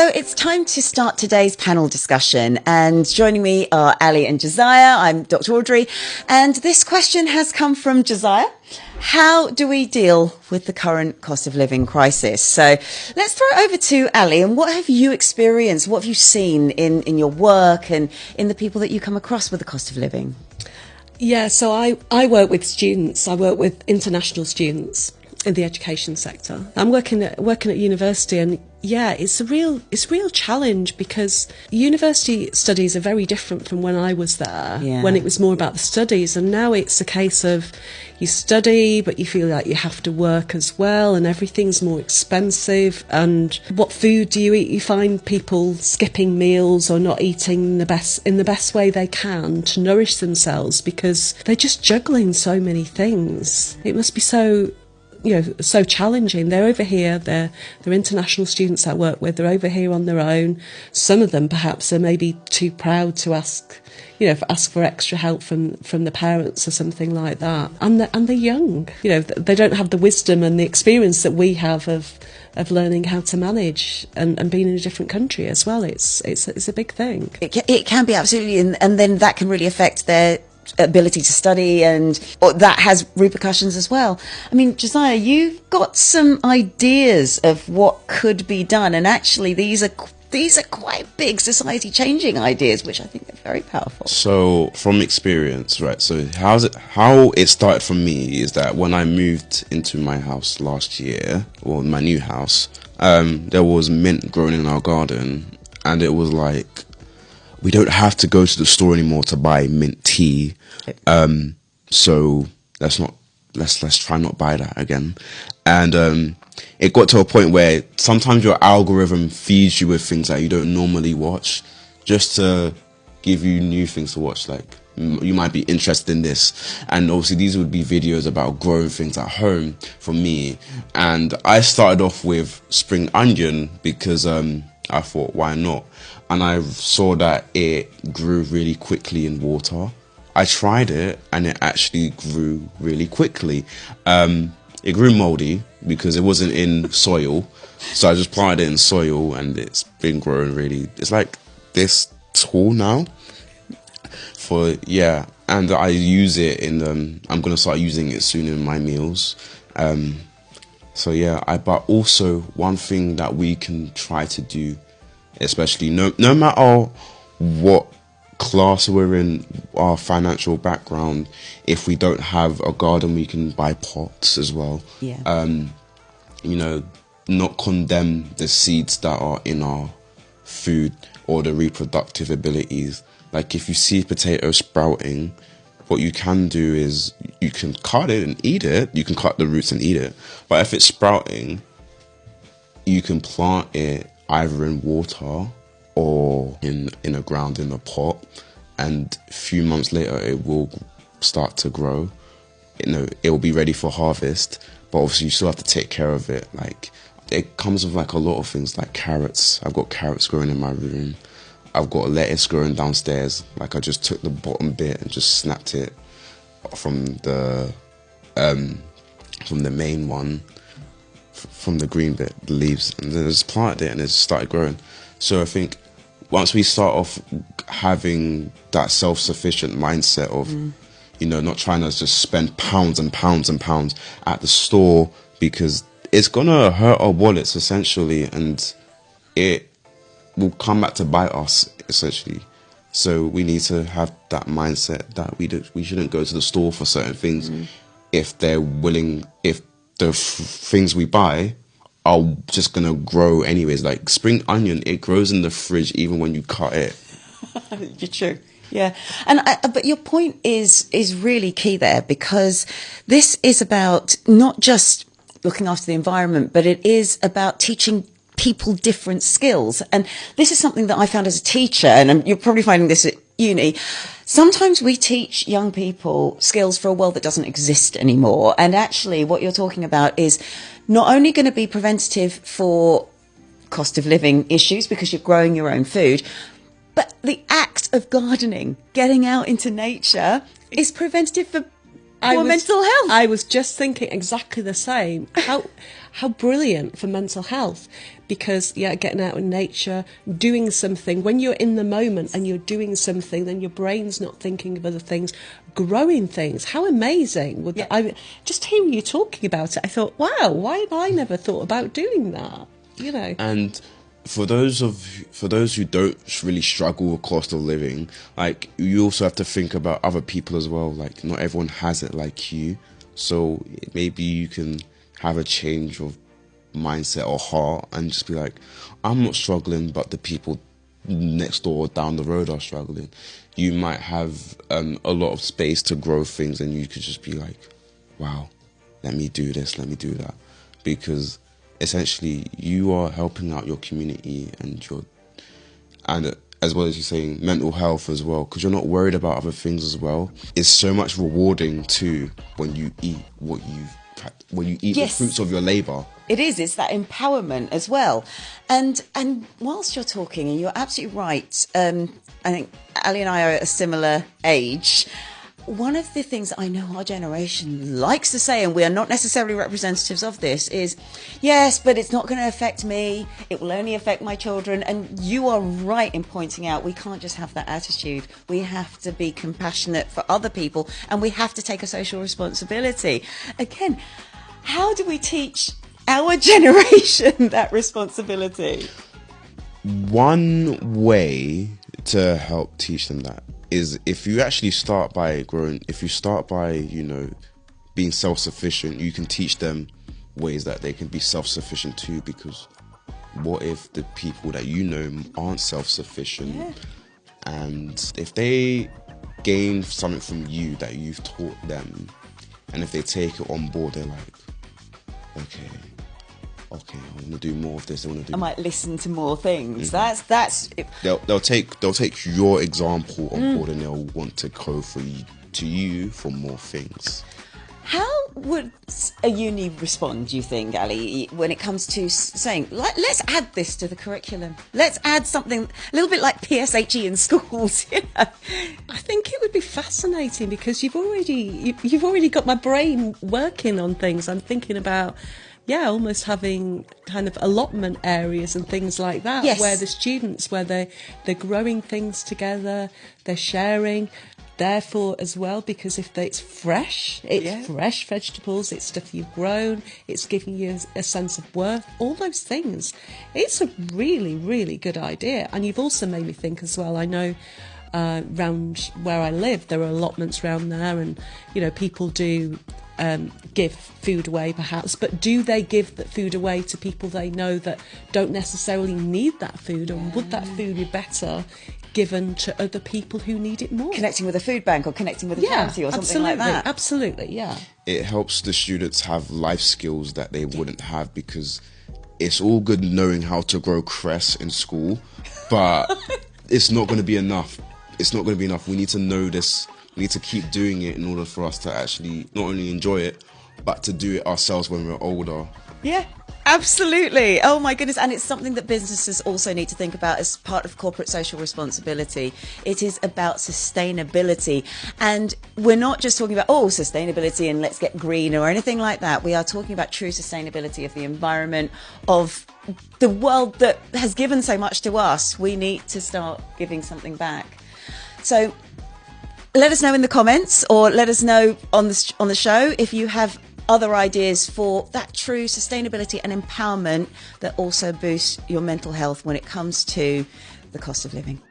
So it's time to start today's panel discussion, and joining me are Ali and Josiah. I'm Dr. Audrey, and this question has come from Josiah. How do we deal with the current cost of living crisis? So let's throw it over to Ali, and what have you experienced? What have you seen in your work and in the people that you come across with the cost of living? Yeah, so I work with students. I work with international students in the education sector. I'm working at university, and yeah, it's a real challenge because university studies are very different from when I was there, when it was more about the studies, and now it's a case of you study but you feel like you have to work as well, and everything's more expensive. And what food do you eat? You find people skipping meals or not eating in the best way they can to nourish themselves because they're just juggling so many things. It must be so challenging. They're over here, they're international students I work with, they're over here on their own. Some of them perhaps are maybe too proud to ask for extra help from the parents or something like that. And they're young. They don't have the wisdom and the experience that we have of learning how to manage and being in a different country as well. It's a big thing. It can be, absolutely, and then that can really affect their ability to study, and that has repercussions as well. I mean, Josiah, you've got some ideas of what could be done, and actually these are quite big society changing ideas, which I think are very powerful. So from experience, right, so how it started for me is that when I moved into my house last year, or my new house, there was mint growing in our garden, and it was like, we don't have to go to the store anymore to buy mint tea. So let's try not buy that again. And it got to a point where sometimes your algorithm feeds you with things that you don't normally watch, just to give you new things to watch. Like, you might be interested in this, and obviously these would be videos about growing things at home for me. And I started off with spring onion because I thought, why not? And I saw that it grew really quickly in water. I tried it, and it actually grew really quickly. It grew moldy because it wasn't in soil, so I just planted it in soil, and it's been growing really. It's like this tall now. And I use it in. I'm gonna start using it soon in my meals. But also one thing that we can try to do, especially no matter what class we're in, our financial background, if we don't have a garden, we can buy pots as well. Not condemn the seeds that are in our food or the reproductive abilities. Like, if you see potatoes sprouting, what you can do is you can cut it and eat it. You can cut the roots and eat it. But if it's sprouting, you can plant it either in water or in a ground in a pot, and a few months later it will start to grow. It will be ready for harvest, but obviously you still have to take care of it. Like, it comes with like a lot of things, like carrots. I've got carrots growing in my room. I've got lettuce growing downstairs. Like, I just took the bottom bit and just snapped it from the main one, from the green bit, the leaves, and then I just planted it and it just started growing. So I think once we start off having that self-sufficient mindset of, not trying to just spend pounds and pounds and pounds at the store, because it's gonna hurt our wallets essentially, and it will come back to bite us essentially. So we need to have that mindset that we shouldn't go to the store for certain things if they're willing, if the things we buy are just gonna grow anyways. Like spring onion, it grows in the fridge even when you cut it. You're true. Yeah. But your point is really key there, because this is about not just looking after the environment, but it is about teaching people different skills. And this is something that I found as a teacher, and you're probably finding this at uni. Sometimes we teach young people skills for a world that doesn't exist anymore. And actually what you're talking about is not only going to be preventative for cost of living issues because you're growing your own food, but the act of gardening, getting out into nature, is preventative for mental health. I was just thinking exactly the same. How brilliant for mental health, because getting out in nature, doing something. When you're in the moment and you're doing something, then your brain's not thinking of other things, growing things. How amazing! I just hearing you talking about it, I thought, wow, why have I never thought about doing that? And for those who don't really struggle with cost of living, like, you also have to think about other people as well. Like, not everyone has it like you, so maybe you can have a change of mindset or heart and just be like, I'm not struggling, but the people next door or down the road are struggling. You might have a lot of space to grow things, and you could just be like, wow, let me do this, let me do that, because essentially you are helping out your community and as well as you're saying mental health as well, because you're not worried about other things as well. It's so much rewarding too when you eat the fruits of your labour. It is. It's that empowerment as well. And whilst you're talking, and you're absolutely right, I think Ali and I are at a similar age. One of the things I know our generation likes to say, and we are not necessarily representatives of this, is, yes, but it's not going to affect me. It will only affect my children. And you are right in pointing out we can't just have that attitude. We have to be compassionate for other people, and we have to take a social responsibility. Again, how do we teach our generation that responsibility? One way to help teach them that is if you actually start by being self-sufficient, you can teach them ways that they can be self-sufficient too, because what if the people that you know aren't self-sufficient? And if they gain something from you that you've taught them, and if they take it on board, they're like, okay, I want to do more of this. I might listen to more things. Mm-hmm. They'll take your example on board, and they'll want to go to you for more things. How would a uni respond, do you think, Ali, when it comes to saying, let's add this to the curriculum? Let's add something a little bit like PSHE in schools. I think it would be fascinating, because you've already got my brain working on things. I'm thinking about almost having kind of allotment areas and things like that, where the students, where they're growing things together, they're sharing. Therefore, as well, because if it's fresh vegetables, it's stuff you've grown, it's giving you a sense of worth, all those things. It's a really, really good idea. And you've also made me think as well, I know round where I live, there are allotments around there, and, people do give food away perhaps, but do they give that food away to people they know that don't necessarily need that food, or would that food be better given to other people who need it more? Connecting with a food bank, or connecting with a charity, or something like that. Absolutely, yeah. It helps the students have life skills that they wouldn't have, because it's all good knowing how to grow cress in school, but it's not going to be enough. It's not going to be enough. We need to know this. We need to keep doing it in order for us to actually not only enjoy it, but to do it ourselves when we're older. Yeah, absolutely. Oh my goodness. And it's something that businesses also need to think about as part of corporate social responsibility. It is about sustainability. And we're not just talking about, sustainability and let's get green or anything like that. We are talking about true sustainability of the environment, of the world that has given so much to us. We need to start giving something back. So let us know in the comments, or let us know on the show if you have other ideas for that true sustainability and empowerment that also boosts your mental health when it comes to the cost of living.